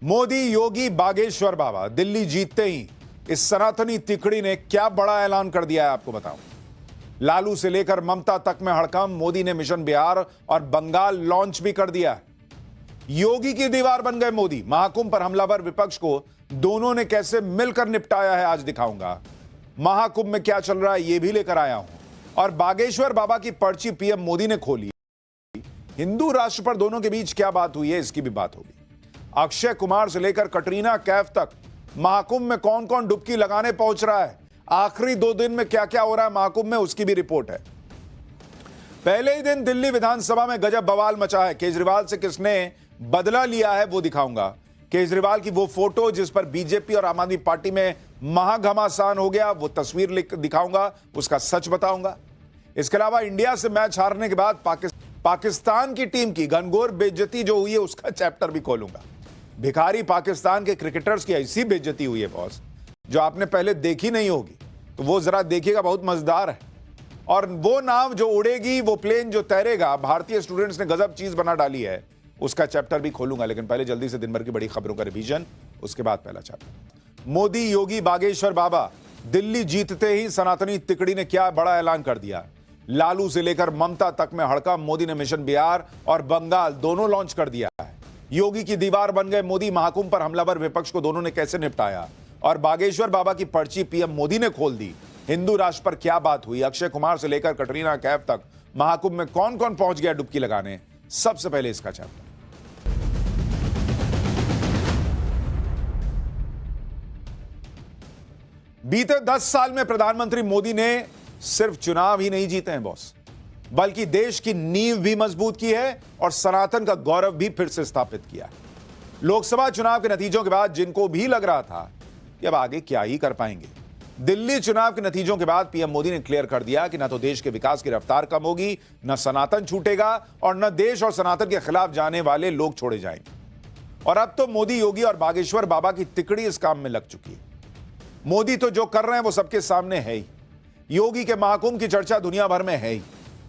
मोदी, योगी, बागेश्वर बाबा दिल्ली जीतते ही इस सनातनी तिकड़ी ने क्या बड़ा ऐलान कर दिया है आपको बताऊं। लालू से लेकर ममता तक में हड़कंप। मोदी ने मिशन बिहार और बंगाल लॉन्च भी कर दिया है। योगी की दीवार बन गए मोदी। महाकुंभ पर हमलावर विपक्ष को दोनों ने कैसे मिलकर निपटाया है आज दिखाऊंगा। महाकुंभ में क्या चल रहा है यह भी लेकर आया हूं। और बागेश्वर बाबा की पर्ची पीएम मोदी ने खोली। हिंदू राष्ट्र पर दोनों के बीच क्या बात हुई है इसकी भी बात होगी। अक्षय कुमार से लेकर कटरीना कैफ तक महाकुंभ में कौन कौन डुबकी लगाने पहुंच रहा है, आखिरी 2 दिन में क्या क्या हो रहा है महाकुंभ में, उसकी भी रिपोर्ट है। पहले ही दिन दिल्ली विधानसभा में गजब बवाल मचा है। केजरीवाल से किसने बदला लिया है वो दिखाऊंगा। केजरीवाल की वो फोटो जिस पर बीजेपी और आम आदमी पार्टी में महाघमासान हो गया, वो तस्वीर दिखाऊंगा, उसका सच बताऊंगा। इसके अलावा इंडिया से मैच हारने के बाद पाकिस्तान की टीम की घनघोर बेइज्जती जो हुई है उसका चैप्टर भी खोलूंगा। भिखारी पाकिस्तान के क्रिकेटर्स की ऐसी बेइज्जती हुई है बॉस, जो आपने पहले देखी नहीं होगी, तो वो जरा देखिएगा, बहुत मजेदार है। और वो नाव जो उड़ेगी, वो प्लेन जो तैरेगा, भारतीय स्टूडेंट्स ने गजब चीज बना डाली है, उसका चैप्टर भी खोलूंगा। लेकिन पहले जल्दी से दिन भर की बड़ी खबरों का रिवीजन, उसके बाद पहला चैप्टर। मोदी, योगी, बागेश्वर बाबा दिल्ली जीतते ही सनातनी तिकड़ी ने क्या बड़ा ऐलान कर दिया। लालू से लेकर ममता तक में हड़कंप। मोदी ने मिशन बिहार और बंगाल दोनों लॉन्च कर दिया है। योगी की दीवार बन गए मोदी। महाकुंभ पर हमलावर विपक्ष को दोनों ने कैसे निपटाया। और बागेश्वर बाबा की पर्ची पीएम मोदी ने खोल दी। हिंदू राष्ट्र पर क्या बात हुई। अक्षय कुमार से लेकर कटरीना कैफ तक महाकुंभ में कौन कौन पहुंच गया डुबकी लगाने। सबसे पहले इसका चैप्टर। बीते 10 साल में प्रधानमंत्री मोदी ने सिर्फ चुनाव ही नहीं जीते हैं बॉस, बल्कि देश की नींव भी मजबूत की है और सनातन का गौरव भी फिर से स्थापित किया है। लोकसभा चुनाव के नतीजों के बाद जिनको भी लग रहा था कि अब आगे क्या ही कर पाएंगे, दिल्ली चुनाव के नतीजों के बाद पीएम मोदी ने क्लियर कर दिया कि न तो देश के विकास की रफ्तार कम होगी, न सनातन छूटेगा और न देश और सनातन के खिलाफ जाने वाले लोग छोड़े जाएंगे। और अब तो मोदी, योगी और बागेश्वर बाबा की तिकड़ी इस काम में लग चुकी है। मोदी तो जो कर रहे हैं वो सबके सामने है ही। योगी के महाकुंभ की चर्चा दुनिया भर में है ही।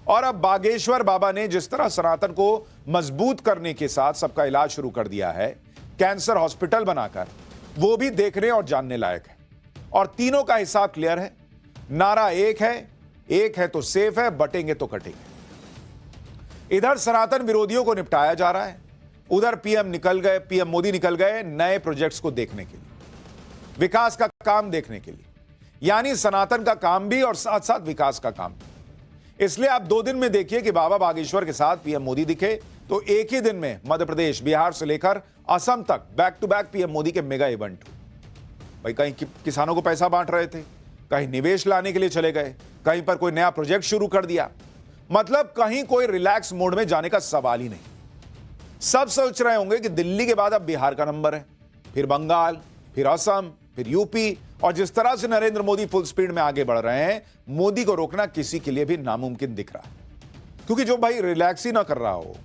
और अब बागेश्वर बाबा ने जिस तरह सनातन को मजबूत करने के साथ सबका इलाज शुरू कर दिया है, कैंसर हॉस्पिटल बनाकर, वो भी देखने और जानने लायक है। और तीनों का हिसाब क्लियर है। नारा एक है तो सेफ है, बटेंगे तो कटेंगे। इधर सनातन विरोधियों को निपटाया जा रहा है, उधर पीएम मोदी निकल गए नए प्रोजेक्ट्स को देखने के लिए, विकास का काम देखने के लिए। यानी सनातन का काम भी और साथ साथ विकास का काम भी। इसलिए आप 2 दिन में देखिए कि बाबा बागेश्वर के साथ पीएम मोदी दिखे तो एक ही दिन में मध्य प्रदेश, बिहार से लेकर असम तक back to back PM Modi के मेगा इवेंट हुए। भाई कहीं किसानों को पैसा बांट रहे थे, कहीं निवेश लाने के लिए चले गए, कहीं पर कोई नया प्रोजेक्ट शुरू कर दिया। मतलब कहीं कोई रिलैक्स मोड में जाने का सवाल ही नहीं। सब सोच रहे होंगे कि दिल्ली के बाद अब बिहार का नंबर है, फिर बंगाल, फिर असम, फिर यूपी। और जिस तरह से नरेंद्र मोदी फुल स्पीड में आगे बढ़ रहे हैं, मोदी को रोकना किसी के लिए भी नामुमकिन दिख रहा है। क्योंकि जो भाई रिलैक्स ही ना कर रहा हो,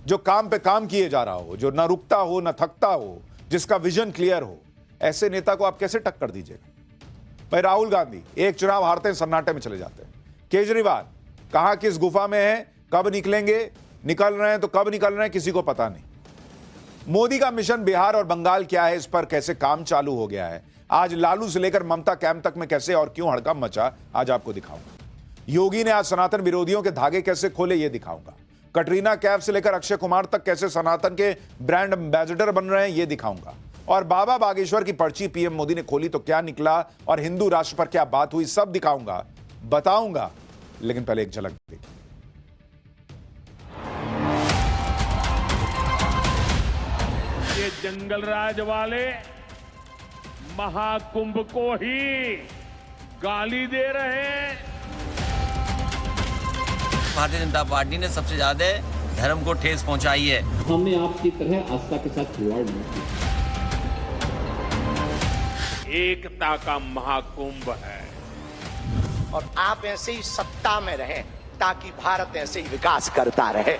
जो काम पे काम किए जा रहा हो, जो ना रुकता हो ना थकता हो, जिसका विजन क्लियर हो, ऐसे नेता को आप कैसे टक्कर दीजिएगा। भाई राहुल गांधी एक चुनाव हारते हैं, सन्नाटे में चले जाते हैं। केजरीवाल कहां किस गुफा में है, कब निकलेंगे, निकल रहे हैं तो कब निकल रहे हैं, किसी को पता नहीं। मोदी का मिशन बिहार और बंगाल क्या है, इस पर कैसे काम चालू हो गया है। आज लालू से लेकर ममता कैंप तक में कैसे और क्यों हड़कंप मचा, आज आपको दिखाऊंगा। योगी ने आज सनातन विरोधियों के धागे कैसे खोले, ये दिखाऊंगा। कटरीना कैफ से लेकर अक्षय कुमार तक कैसे सनातन के ब्रांड एम्बेसडर बन रहे हैं, ये दिखाऊंगा। और बाबा बागेश्वर की पर्ची पीएम मोदी ने खोली तो क्या निकला और हिंदू राष्ट्र पर क्या बात हुई, सब दिखाऊंगा, बताऊंगा। लेकिन पहले एक झलक देखिए। ये जंगल राज वाले महाकुंभ को ही गाली दे रहे हैं। भारतीय जनता पार्टी ने सबसे ज्यादा धर्म को ठेस पहुंचाई है। हमने आपकी तरह आस्था के साथ खिलवाड़ नहीं किया। एकता का महाकुंभ है और आप ऐसे ही सत्ता में रहें ताकि भारत ऐसे ही विकास करता रहे।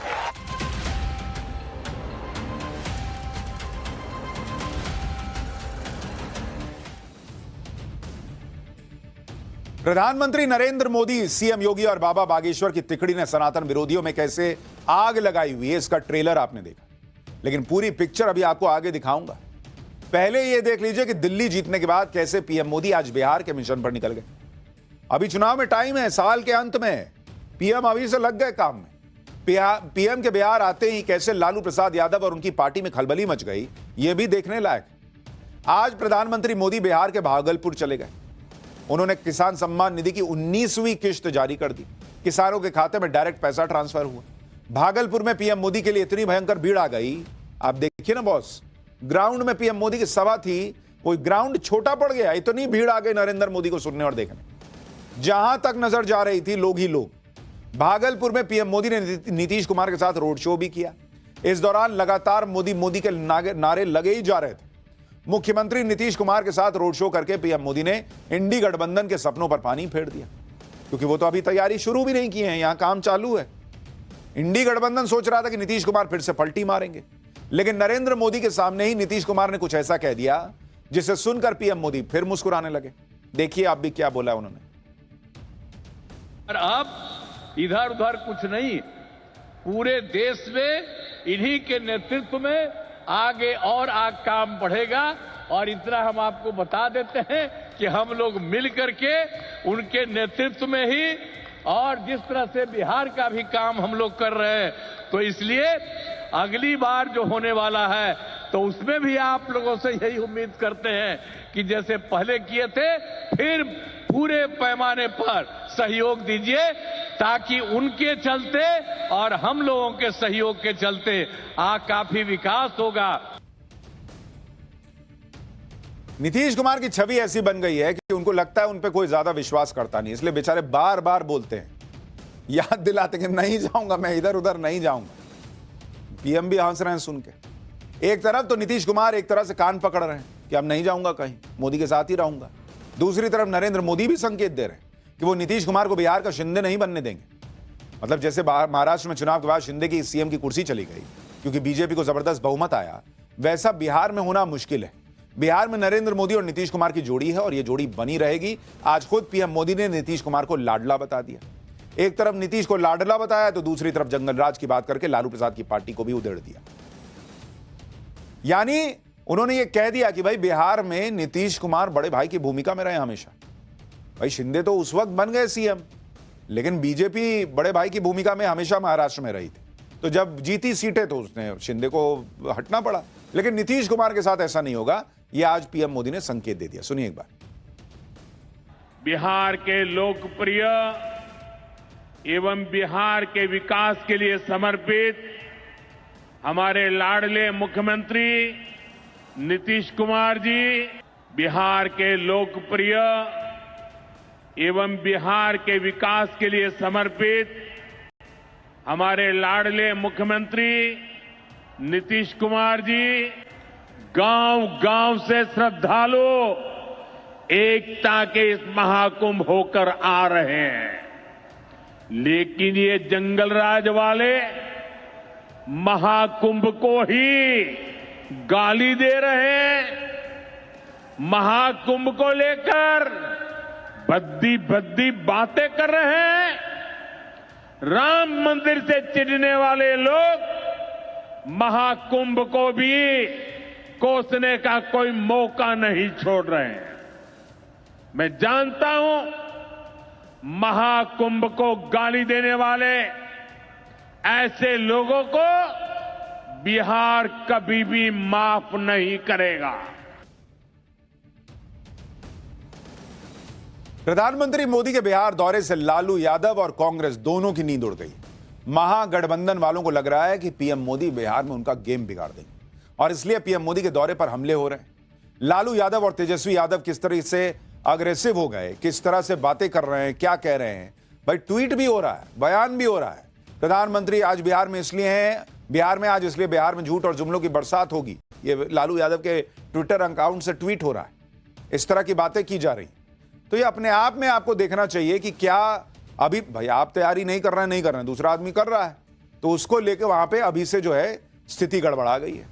प्रधानमंत्री नरेंद्र मोदी, सीएम योगी और बाबा बागेश्वर की तिकड़ी ने सनातन विरोधियों में कैसे आग लगाई हुई है, इसका ट्रेलर आपने देखा। लेकिन पूरी पिक्चर अभी आपको आगे दिखाऊंगा। पहले यह देख लीजिए कि दिल्ली जीतने के बाद कैसे पीएम मोदी आज बिहार के मिशन पर निकल गए। अभी चुनाव में टाइम है, साल के अंत में पीएम अभी से लग गए काम में। पीएम के बिहार आते ही कैसे लालू प्रसाद यादव और उनकी पार्टी में खलबली मच गई, यह भी देखने लायक। आज प्रधानमंत्री मोदी बिहार के भागलपुर चले गए। उन्होंने किसान सम्मान निधि की 19वीं किश्त जारी कर दी। किसानों के खाते में डायरेक्ट पैसा ट्रांसफर हुआ। भागलपुर में पीएम मोदी के लिए इतनी भयंकर भीड़ आ गई, आप देखिए ना बॉस, ग्राउंड में पीएम मोदी की सभा थी, कोई ग्राउंड छोटा पड़ गया, इतनी भीड़ आ गई नरेंद्र मोदी को सुनने और देखने। जहां तक नजर जा रही थी लोग ही लोग। भागलपुर में पीएम मोदी ने नीतीश कुमार के साथ रोड शो भी किया। इस दौरान लगातार मोदी मोदी के नारे लगे ही जा रहे थे। मुख्यमंत्री नीतीश कुमार के साथ रोड शो करके पीएम मोदी ने इंडी गठबंधन के सपनों पर पानी फेर दिया, क्योंकि वो तो अभी तैयारी शुरू भी नहीं की है, यहां काम चालू है। इंडी गठबंधन सोच रहा था कि नीतीश कुमार फिर से पलटी मारेंगे, लेकिन नरेंद्र मोदी के सामने ही नीतीश कुमार ने कुछ ऐसा कह दिया जिसे सुनकर पीएम मोदी फिर मुस्कुराने लगे। देखिए आप भी क्या बोला उन्होंने। और अब इधर उधर कुछ नहीं, पूरे देश में इन्हीं के नेतृत्व में आगे और काम बढ़ेगा। और इतना हम आपको बता देते हैं कि हम लोग मिल करके उनके नेतृत्व में ही, और जिस तरह से बिहार का भी काम हम लोग कर रहे हैं, तो इसलिए अगली बार जो होने वाला है तो उसमें भी आप लोगों से यही उम्मीद करते हैं कि जैसे पहले किए थे फिर पूरे पैमाने पर सहयोग दीजिए, ताकि उनके चलते और हम लोगों के सहयोग के चलते काफी विकास होगा। नीतीश कुमार की छवि ऐसी बन गई है कि उनको लगता है उन पे कोई ज्यादा विश्वास करता नहीं, इसलिए बेचारे बार बार बोलते हैं, याद दिलाते कि नहीं जाऊंगा मैं, इधर उधर नहीं जाऊंगा। पीएम भी हंस रहे हैं सुन के। एक तरफ तो नीतीश कुमार एक तरह से कान पकड़ रहे हैं कि अब नहीं जाऊंगा कहीं, मोदी के साथ ही रहूंगा। दूसरी तरफ नरेंद्र मोदी भी संकेत दे रहे हैं कि वो नीतीश कुमार को बिहार का शिंदे नहीं बनने देंगे। मतलब जैसे महाराष्ट्र में चुनाव के बाद शिंदे की सीएम की कुर्सी चली गई क्योंकि बीजेपी को जबरदस्त बहुमत आया, वैसा बिहार में होना मुश्किल है। बिहार में नरेंद्र मोदी और नीतीश कुमार की जोड़ी है और यह जोड़ी बनी रहेगी। आज खुद पीएम मोदी ने नीतीश कुमार को लाडला बता दिया। एक तरफ नीतीश को लाडला बताया तो दूसरी तरफ जंगल राज की बात करके लालू प्रसाद की पार्टी को भी उधेड़ दिया। यानी उन्होंने यह कह दिया कि भाई बिहार में नीतीश कुमार बड़े भाई की भूमिका में रहे हमेशा। भाई शिंदे तो उस वक्त बन गए सीएम, लेकिन बीजेपी बड़े भाई की भूमिका में हमेशा महाराष्ट्र में रही थी, तो जब जीती सीटें तो उसने शिंदे को हटना पड़ा। लेकिन नीतीश कुमार के साथ ऐसा नहीं होगा, यह आज पीएम मोदी ने संकेत दे दिया। सुनिए एक बार। बिहार के लोकप्रिय एवं बिहार के विकास के लिए समर्पित हमारे लाडले मुख्यमंत्री नीतीश कुमार जी, बिहार के लोकप्रिय एवं बिहार के विकास के लिए समर्पित हमारे लाडले मुख्यमंत्री नीतीश कुमार जी गांव-गांव से श्रद्धालु एकता के इस महाकुंभ होकर आ रहे हैं, लेकिन ये जंगल राज वाले महाकुंभ को ही गाली दे रहे हैं। महाकुंभ को लेकर भद्दी भद्दी बातें कर रहे हैं। राम मंदिर से चिढ़ने वाले लोग महाकुंभ को भी कोसने का कोई मौका नहीं छोड़ रहे हैं। मैं जानता हूं महाकुंभ को गाली देने वाले ऐसे लोगों को बिहार कभी भी माफ नहीं करेगा। प्रधानमंत्री मोदी के बिहार दौरे से लालू यादव और कांग्रेस दोनों की नींद उड़ गई। महागठबंधन वालों को लग रहा है कि पीएम मोदी बिहार में उनका गेम बिगाड़ देंगे और इसलिए पीएम मोदी के दौरे पर हमले हो रहे हैं। लालू यादव और तेजस्वी यादव किस तरह से अग्रेसिव हो गए, किस तरह से बातें कर रहे हैं, क्या कह रहे हैं। भाई ट्वीट भी हो रहा है, बयान भी हो रहा है। प्रधानमंत्री आज बिहार में इसलिए हैं, बिहार में आज इसलिए बिहार में झूठ और जुमलों की बरसात होगी, ये लालू यादव के ट्विटर अकाउंट से ट्वीट हो रहा है। इस तरह की बातें की जा रही। तो ये अपने आप में आपको देखना चाहिए कि क्या अभी भाई आप तैयारी नहीं कर रहे हैं, दूसरा आदमी कर रहा है, तो उसको लेकर वहां पे अभी से जो है स्थिति गड़बड़ा गई है।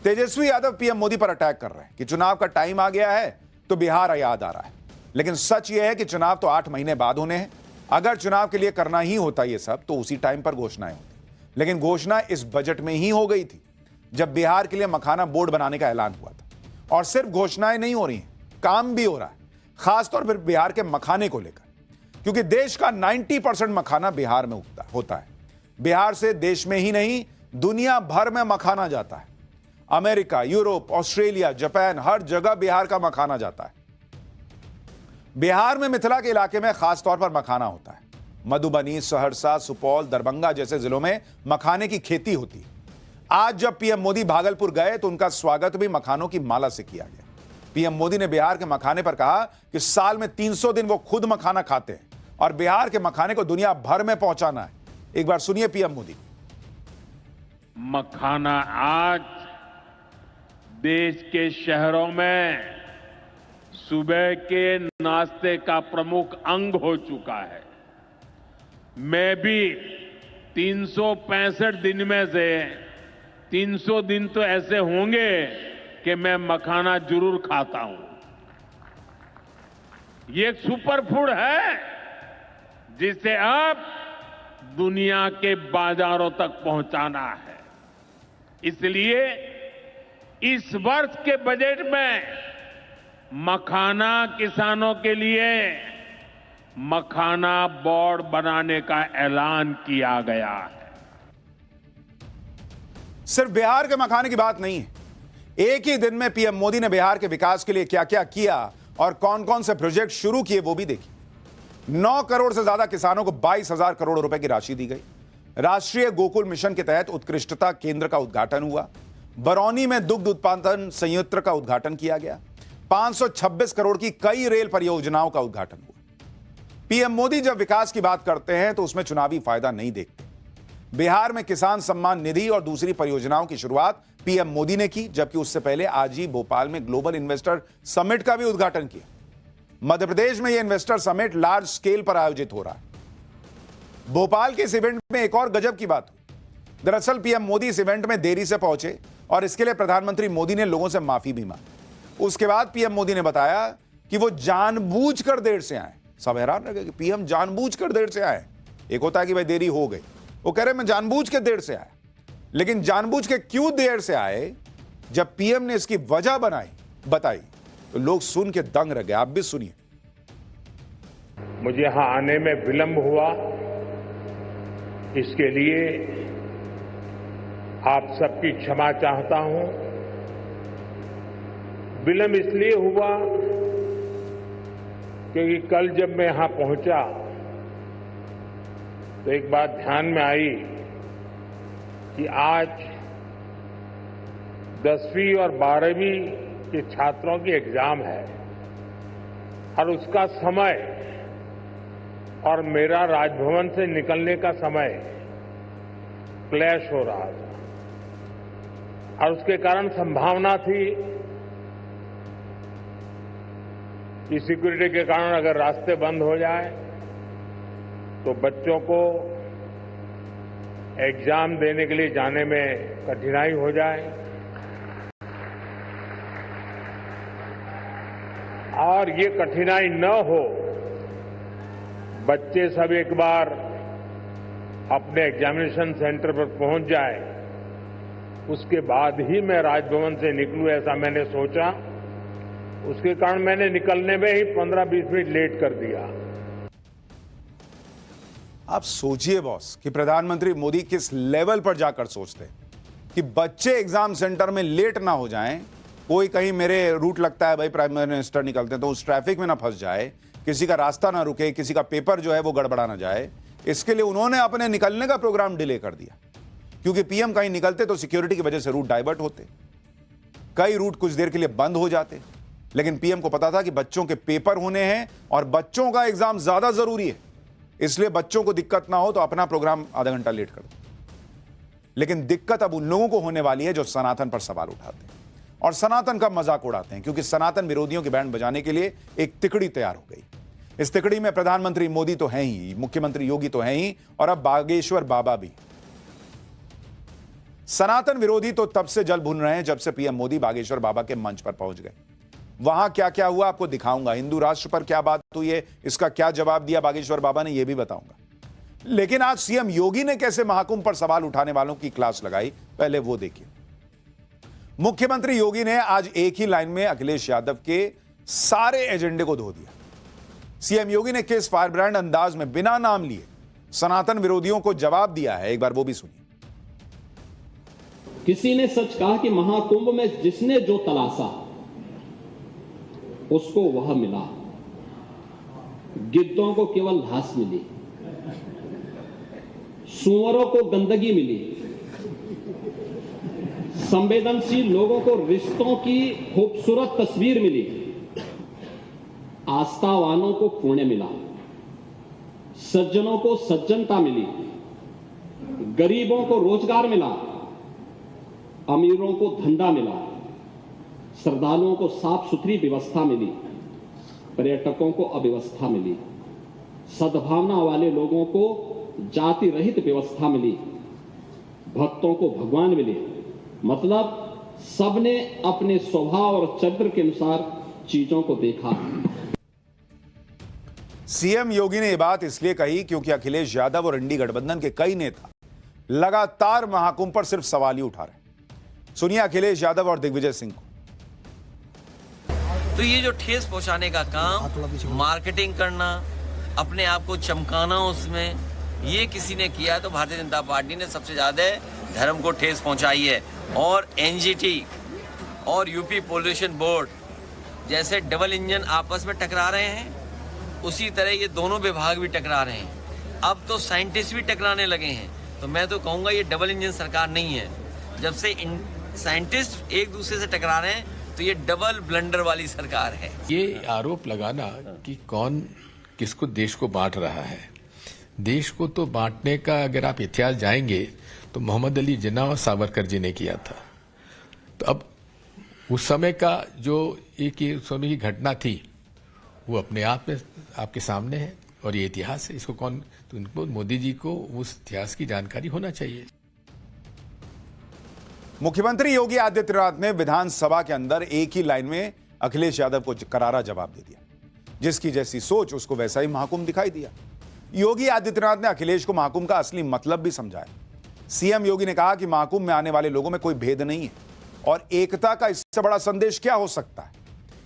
तेजस्वी यादव पीएम मोदी पर अटैक कर रहे हैं कि चुनाव का टाइम आ गया है तो बिहार याद आ रहा है। लेकिन सच यह है कि चुनाव तो 8 महीने बाद होने हैं। अगर चुनाव के लिए करना ही होता ये सब तो उसी टाइम पर घोषणाएं होती, लेकिन घोषणा इस बजट में ही हो गई थी जब बिहार के लिए मखाना बोर्ड बनाने का ऐलान हुआ था। और सिर्फ घोषणाएं नहीं हो रही हैं, काम भी हो रहा है, खासतौर पर बिहार के मखाने को लेकर, क्योंकि देश का 90% मखाना बिहार में होता है। बिहार से देश में ही नहीं दुनिया भर में मखाना जाता है। अमेरिका, यूरोप, ऑस्ट्रेलिया, जापान, हर जगह बिहार का मखाना जाता है। बिहार में मिथिला के इलाके में खासतौर पर मखाना होता है। मधुबनी, सहरसा, सुपौल, दरभंगा जैसे जिलों में मखाने की खेती होती है। आज जब पीएम मोदी भागलपुर गए तो उनका स्वागत भी मखानों की माला से किया गया। पीएम मोदी ने बिहार के मखाने पर कहा कि साल में 300 दिन वो खुद मखाना खाते हैं और बिहार के मखाने को दुनिया भर में पहुंचाना है। एक बार सुनिए पीएम मोदी। मखाना आज देश के शहरों में सुबह के नाश्ते का प्रमुख अंग हो चुका है। मैं भी 365 दिन में से 300 दिन तो ऐसे होंगे कि मैं मखाना जरूर खाता हूं। ये एक सुपर फूड है जिसे अब दुनिया के बाजारों तक पहुंचाना है। इसलिए इस वर्ष के बजट में मखाना किसानों के लिए मखाना बोर्ड बनाने का ऐलान किया गया है। सिर्फ बिहार के मखाने की बात नहीं है। एक ही दिन में पीएम मोदी ने बिहार के विकास के लिए क्या क्या किया और कौन कौन से प्रोजेक्ट शुरू किए वो भी देखिए। 9 करोड़ से ज्यादा किसानों को 22,000 करोड़ रुपए की राशि दी गई। राष्ट्रीय गोकुल मिशन के तहत उत्कृष्टता केंद्र का उद्घाटन हुआ। बरौनी में दुग्ध उत्पादन संयंत्र का उद्घाटन किया गया। 526 करोड़ की कई रेल परियोजनाओं का उद्घाटन हुआ। पीएम मोदी जब विकास की बात करते हैं तो उसमें चुनावी फायदा नहीं देखते। बिहार में किसान सम्मान निधि और दूसरी परियोजनाओं की शुरुआत पीएम मोदी ने की, जबकि उससे पहले आज ही भोपाल में ग्लोबल इन्वेस्टर समिट का भी उद्घाटन किया। मध्य प्रदेश में यह इन्वेस्टर समिट लार्ज स्केल पर आयोजित हो रहा है। भोपाल के इस इवेंट में एक और गजब की बात हुई। दरअसल पीएम मोदी इस इवेंट में देरी से पहुंचे और इसके लिए प्रधानमंत्री मोदी ने लोगों से माफी भी मांगी। उसके बाद पीएम मोदी ने बताया कि वो जानबूझकर देर से आए। सब हैरान रह गए कि पीएम जानबूझकर देर से आए। एक होता है कि भाई देरी हो गई, वो कह रहे मैं जानबूझ के देर से आया। लेकिन जानबूझ के क्यों देर से आए, जब पीएम ने इसकी वजह बताई तो लोग सुन के दंग रह गए। आप भी सुनिए। मुझे यहां आने में विलंब हुआ, इसके लिए आप सबकी क्षमा चाहता हूं। विलंब इसलिए हुआ क्योंकि कल जब मैं यहां पहुंचा तो एक बात ध्यान में आई कि आज 10वीं और 12वीं के छात्रों की एग्जाम है और उसका समय और मेरा राजभवन से निकलने का समय क्लैश हो रहा था और उसके कारण संभावना थी कि सिक्योरिटी के कारण अगर रास्ते बंद हो जाए तो बच्चों को एग्जाम देने के लिए जाने में कठिनाई हो जाए और ये कठिनाई न हो, बच्चे सब एक बार अपने एग्जामिनेशन सेंटर पर पहुंच जाए, उसके बाद ही मैं राजभवन से निकलूं, ऐसा मैंने सोचा। उसके कारण मैंने निकलने में ही 15-20 मिनट लेट कर दिया। आप सोचिए बॉस कि प्रधानमंत्री मोदी किस लेवल पर जाकर सोचते हैं कि बच्चे एग्जाम सेंटर में लेट ना हो जाएं। कोई कहीं मेरे रूट लगता है भाई, प्राइम मिनिस्टर निकलते हैं तो उस ट्रैफिक में ना फंस जाए, किसी का रास्ता ना रुके, किसी का पेपर जो है वो गड़बड़ा ना जाए। इसके लिए उन्होंने अपने निकलने का प्रोग्राम डिले कर दिया, क्योंकि पीएम कहीं निकलते तो सिक्योरिटी की वजह से रूट डाइवर्ट होते, कई रूट कुछ देर के लिए बंद हो जाते। लेकिन पीएम को पता था कि बच्चों के पेपर होने हैं और बच्चों का एग्जाम ज्यादा जरूरी है, इसलिए बच्चों को दिक्कत ना हो तो अपना प्रोग्राम आधा घंटा लेट कर दो। लेकिन दिक्कत अब उन लोगों को होने वाली है जो सनातन पर सवाल उठाते हैं और सनातन का मजाक उड़ाते हैं, क्योंकि सनातन विरोधियों की बैंड बजाने के लिए एक तिकड़ी तैयार हो गई। इस तिकड़ी में प्रधानमंत्री मोदी तो हैं ही, मुख्यमंत्री योगी तो हैं ही और अब बागेश्वर बाबा भी। सनातन विरोधी तो तब से जल भुन रहे हैं जब से पीएम मोदी बागेश्वर बाबा के मंच पर पहुंच गए। वहां क्या क्या हुआ आपको दिखाऊंगा, हिंदू राष्ट्र पर क्या बात हुई है, इसका क्या जवाब दिया बागेश्वर बाबा ने, यह भी बताऊंगा। लेकिन आज सीएम योगी ने कैसे महाकुंभ पर सवाल उठाने वालों की क्लास लगाई, पहले वो देखिए। मुख्यमंत्री योगी ने आज एक ही लाइन में अखिलेश यादव के सारे एजेंडे को धो दिया। सीएम योगी ने किस फायर ब्रांड अंदाज में बिना नाम लिए सनातन विरोधियों को जवाब दिया है, एक बार वो भी सुनिए। किसी ने सच कहा कि महाकुंभ में जिसने जो तलाशा उसको वह मिला। गिद्धों को केवल घास मिली, सूअरों को गंदगी मिली, संवेदनशील लोगों को रिश्तों की खूबसूरत तस्वीर मिली, आस्थावानों को पुण्य मिला, सज्जनों को सज्जनता मिली, गरीबों को रोजगार मिला, अमीरों को धंधा मिला, श्रद्धालुओं को साफ सुथरी व्यवस्था मिली, पर्यटकों को अव्यवस्था मिली, सद्भावना वाले लोगों को जाति रहित व्यवस्था मिली, भक्तों को भगवान मिले। मतलब सबने अपने स्वभाव और चरित्र के अनुसार चीजों को देखा। सीएम योगी ने यह बात इसलिए कही क्योंकि अखिलेश यादव और इंडी गठबंधन के कई नेता लगातार महाकुंभ पर सिर्फ सवाल ही उठा रहे हैं। सुनिए अखिलेश यादव और दिग्विजय सिंह को। तो ये जो ठेस पहुंचाने का काम, मार्केटिंग करना, अपने आप को चमकाना, उसमें ये किसी ने किया तो भारतीय जनता पार्टी ने सबसे ज्यादा धर्म को ठेस पहुंचाई है। और एनजीटी और यूपी पॉल्यूशन बोर्ड जैसे डबल इंजन आपस में टकरा रहे हैं, उसी तरह ये दोनों विभाग भी टकरा रहे हैं। अब तो साइंटिस्ट भी टकराने लगे हैं। तो मैं तो कहूँगा ये डबल इंजन सरकार नहीं है। जब से साइंटिस्ट एक दूसरे से टकरा रहे हैं तो ये डबल ब्लंडर वाली सरकार है। ये आरोप लगाना कि कौन किसको देश को बांट रहा है, देश को तो बांटने का अगर आप इतिहास जाएंगे तो मोहम्मद अली जिन्ना और सावरकर जी ने किया था। तो अब उस समय का जो एक समय की घटना थी वो अपने आप में आपके सामने है और ये इतिहास है। इसको कौन, तो उनको मोदी जी को उस इतिहास की जानकारी होना चाहिए। मुख्यमंत्री योगी आदित्यनाथ ने विधानसभा के अंदर एक ही लाइन में अखिलेश यादव को करारा जवाब दे दिया। जिसकी जैसी सोच उसको वैसा ही महाकुंभ दिखाई दिया। योगी आदित्यनाथ ने अखिलेश को महाकुंभ का असली मतलब भी समझाया। सीएम योगी ने कहा कि महाकुंभ में आने वाले लोगों में कोई भेद नहीं है और एकता का इससे बड़ा संदेश क्या हो सकता है।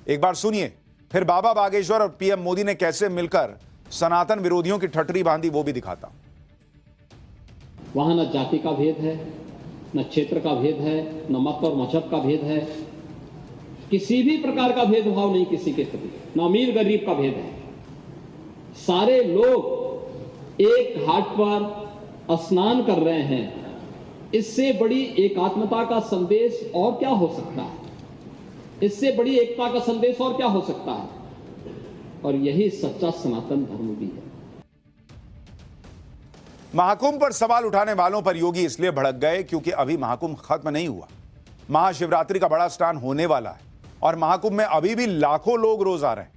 एक बार सुनिए, फिर बाबा बागेश्वर और पीएम मोदी ने कैसे मिलकर सनातन विरोधियों की ठटरी बांधी वो भी दिखाता। वहां न जाति का भेद है, न क्षेत्र का भेद है, न मत और मजहब का भेद है, किसी भी प्रकार का भेदभाव नहीं किसी के प्रति, न अमीर गरीब का भेद है। सारे लोग एक घाट पर स्नान कर रहे हैं। इससे बड़ी एकात्मता का संदेश और क्या हो सकता है? इससे बड़ी एकता का संदेश और क्या हो सकता है? और यही सच्चा सनातन धर्म भी है। महाकुंभ पर सवाल उठाने वालों पर योगी इसलिए भड़क गए क्योंकि अभी महाकुंभ खत्म नहीं हुआ। महाशिवरात्रि का बड़ा स्नान होने वाला है और महाकुंभ में अभी भी लाखों लोग रोज आ रहे हैं।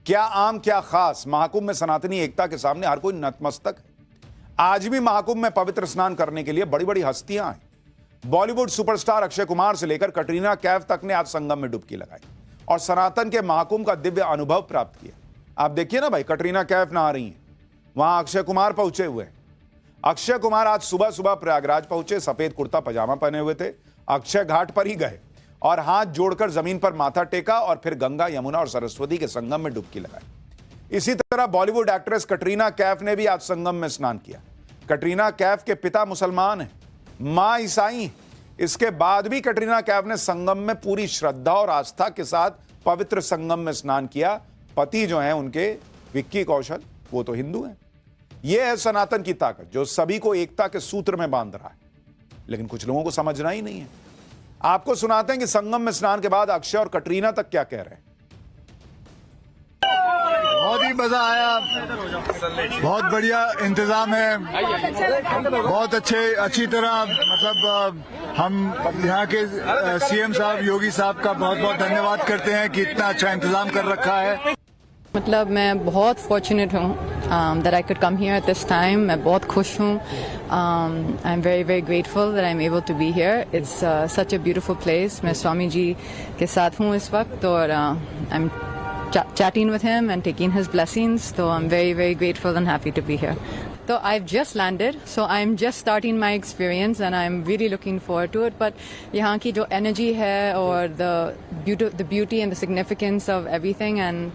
क्या आम क्या खास, महाकुंभ में सनातनी एकता के सामने हर कोई नतमस्तक है। आज भी महाकुंभ में पवित्र स्नान करने के लिए बड़ी बड़ी हस्तियां आई। बॉलीवुड सुपरस्टार अक्षय कुमार से लेकर कटरीना कैफ तक ने आज संगम में डुबकी लगाई और सनातन के महाकुंभ का दिव्य अनुभव प्राप्त किया। आप देखिए ना भाई, कटरीना कैफ नहा रही हैं, वहां अक्षय कुमार पहुंचे हुए हैं। अक्षय कुमार आज सुबह सुबह प्रयागराज पहुंचे, सफेद कुर्ता पजामा पहने हुए थे। अक्षय घाट पर ही गए और हाथ जोड़कर जमीन पर माथा टेका और फिर गंगा, यमुना और सरस्वती के संगम में डुबकी लगाई। इसी तरह बॉलीवुड एक्ट्रेस कटरीना कैफ ने भी आज संगम में स्नान किया। कटरीना कैफ के पिता मुसलमान हैं, मां ईसाई। इसके बाद भी कटरीना कैफ ने संगम में पूरी श्रद्धा और आस्था के साथ पवित्र संगम में स्नान किया। पति जो हैं उनके, विक्की कौशल, वो तो हिंदू हैं। यह है सनातन की ताकत जो सभी को एकता के सूत्र में बांध रहा है। लेकिन कुछ लोगों को समझना ही नहीं है। आपको सुनाते हैं कि संगम में स्नान के बाद अक्षय और कटरीना तक क्या कह रहे हैं। बहुत ही मजा आया, बहुत बढ़िया इंतजाम है, बहुत अच्छी तरह, मतलब हम यहाँ के सीएम साहब योगी साहब का बहुत बहुत धन्यवाद करते हैं कि इतना अच्छा इंतजाम कर रखा है। मतलब मैं बहुत फॉर्चुनेट हूँ that I could come here at this time. मैं बहुत खुश हूँ. I'm very very grateful that I'm able to be here. It's such a beautiful place. मैं स्वामी जी के साथ हूँ इस वक्त और I'm chatting with him and taking his blessings. So I'm very very grateful and happy to be here. So I've just landed, so I'm just starting my experience and I'm really looking forward to it. But यहाँ की जो energy है और the beauty and the significance of everything and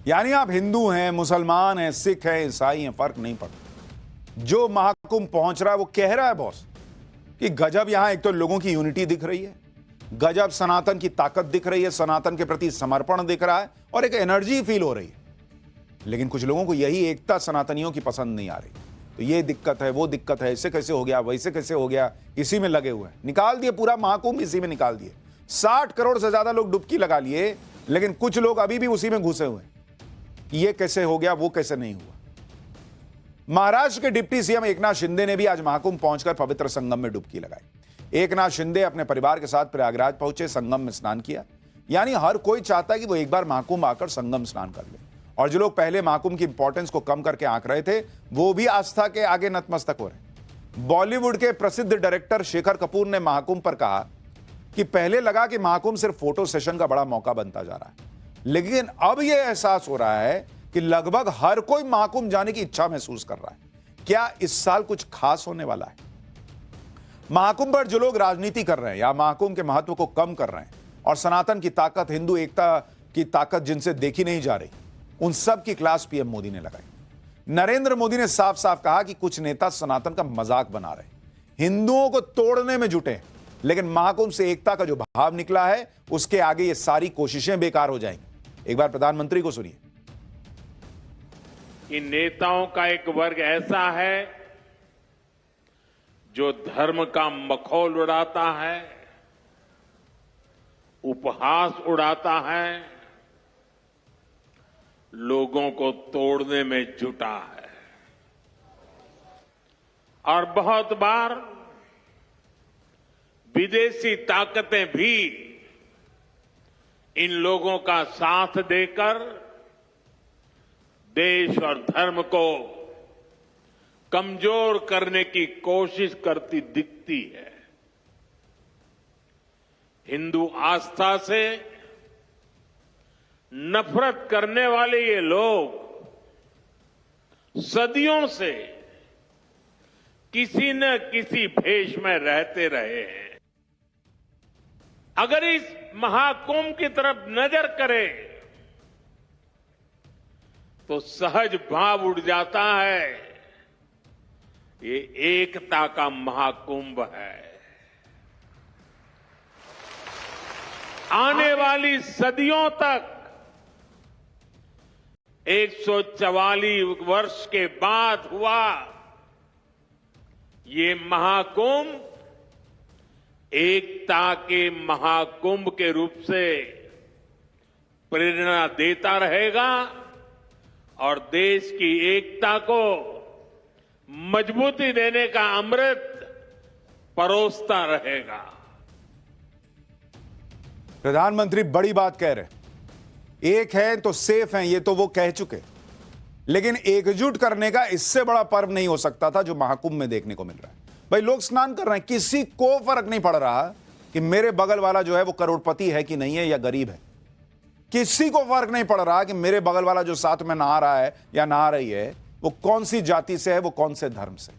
यानी आप हिंदू हैं, मुसलमान हैं, सिख हैं, ईसाई हैं, फर्क नहीं पड़ता। जो महाकुंभ पहुंच रहा है वो कह रहा है बॉस कि गजब यहां एक तो लोगों की यूनिटी दिख रही है, गजब सनातन की ताकत दिख रही है, सनातन के प्रति समर्पण दिख रहा है और एक एनर्जी फील हो रही है। लेकिन कुछ लोगों को यही एकता सनातनियों की पसंद नहीं आ रही। तो ये दिक्कत है, वो दिक्कत है, ऐसे कैसे हो गया, वैसे कैसे हो गया, इसी में लगे हुए हैं। निकाल दिए पूरा महाकुंभ, इसी में निकाल दिए। 60 करोड़ से ज्यादा लोग डुबकी लगा लिए, लेकिन कुछ लोग अभी भी उसी में घुसे हुए हैं। ये कैसे हो गया, वो कैसे नहीं हुआ। महाराष्ट्र के डिप्टी सीएम एकनाथ शिंदे ने भी आज महाकुंभ पहुंचकर पवित्र संगम में डुबकी लगाई। एकनाथ शिंदे अपने परिवार के साथ प्रयागराज पहुंचे, संगम में स्नान किया। यानी हर कोई चाहता है कि वो एक बार महाकुंभ आकर संगम स्नान कर ले। और जो लोग पहले महाकुंभ की इंपॉर्टेंस को कम करके आंक रहे थे, वो भी आस्था के आगे नतमस्तक हो रहे। बॉलीवुड के प्रसिद्ध डायरेक्टर शेखर कपूर ने महाकुंभ पर कहा कि पहले लगा कि महाकुंभ सिर्फ फोटो सेशन का बड़ा मौका बनता जा रहा है, लेकिन अब यह एहसास हो रहा है कि लगभग हर कोई महाकुंभ जाने की इच्छा महसूस कर रहा है। क्या इस साल कुछ खास होने वाला है? महाकुंभ पर जो लोग राजनीति कर रहे हैं या महाकुंभ के महत्व को कम कर रहे हैं और सनातन की ताकत, हिंदू एकता की ताकत जिनसे देखी नहीं जा रही, उन सब की क्लास पीएम मोदी ने लगाई। नरेंद्र मोदी ने साफ साफ कहा कि कुछ नेता सनातन का मजाक बना रहे, हिंदुओं को तोड़ने में जुटे, लेकिन महाकुंभ से एकता का जो भाव निकला है उसके आगे ये सारी कोशिशें बेकार हो जाएंगी। एक बार प्रधानमंत्री को सुनिए। इन नेताओं का एक वर्ग ऐसा है जो धर्म का मखौल उड़ाता है, उपहास उड़ाता है, लोगों को तोड़ने में जुटा है। और बहुत बार विदेशी ताकतें भी इन लोगों का साथ देकर देश और धर्म को कमजोर करने की कोशिश करती दिखती है। हिंदू आस्था से नफरत करने वाले ये लोग सदियों से किसी न किसी भेष में रहते रहे हैं। अगर इस महाकुंभ की तरफ नजर करें तो सहज भाव उड़ जाता है, ये एकता का महाकुंभ है। आने वाली सदियों तक 144 वर्ष के बाद हुआ ये महाकुंभ एकता के महाकुंभ के रूप से प्रेरणा देता रहेगा और देश की एकता को मजबूती देने का अमृत परोसता रहेगा। प्रधानमंत्री बड़ी बात कह रहे, एक है तो सेफ हैं, ये तो वो कह चुके, लेकिन एकजुट करने का इससे बड़ा पर्व नहीं हो सकता था जो महाकुंभ में देखने को मिल रहा है। भाई लोग स्नान कर रहे हैं, किसी को फर्क नहीं पड़ रहा कि मेरे बगल वाला जो है वो करोड़पति है कि नहीं है या गरीब है। किसी को फर्क नहीं पड़ रहा कि मेरे बगल वाला जो साथ में नहा रहा है या नहा रही है वो कौन सी जाति से है, वो कौन से धर्म से।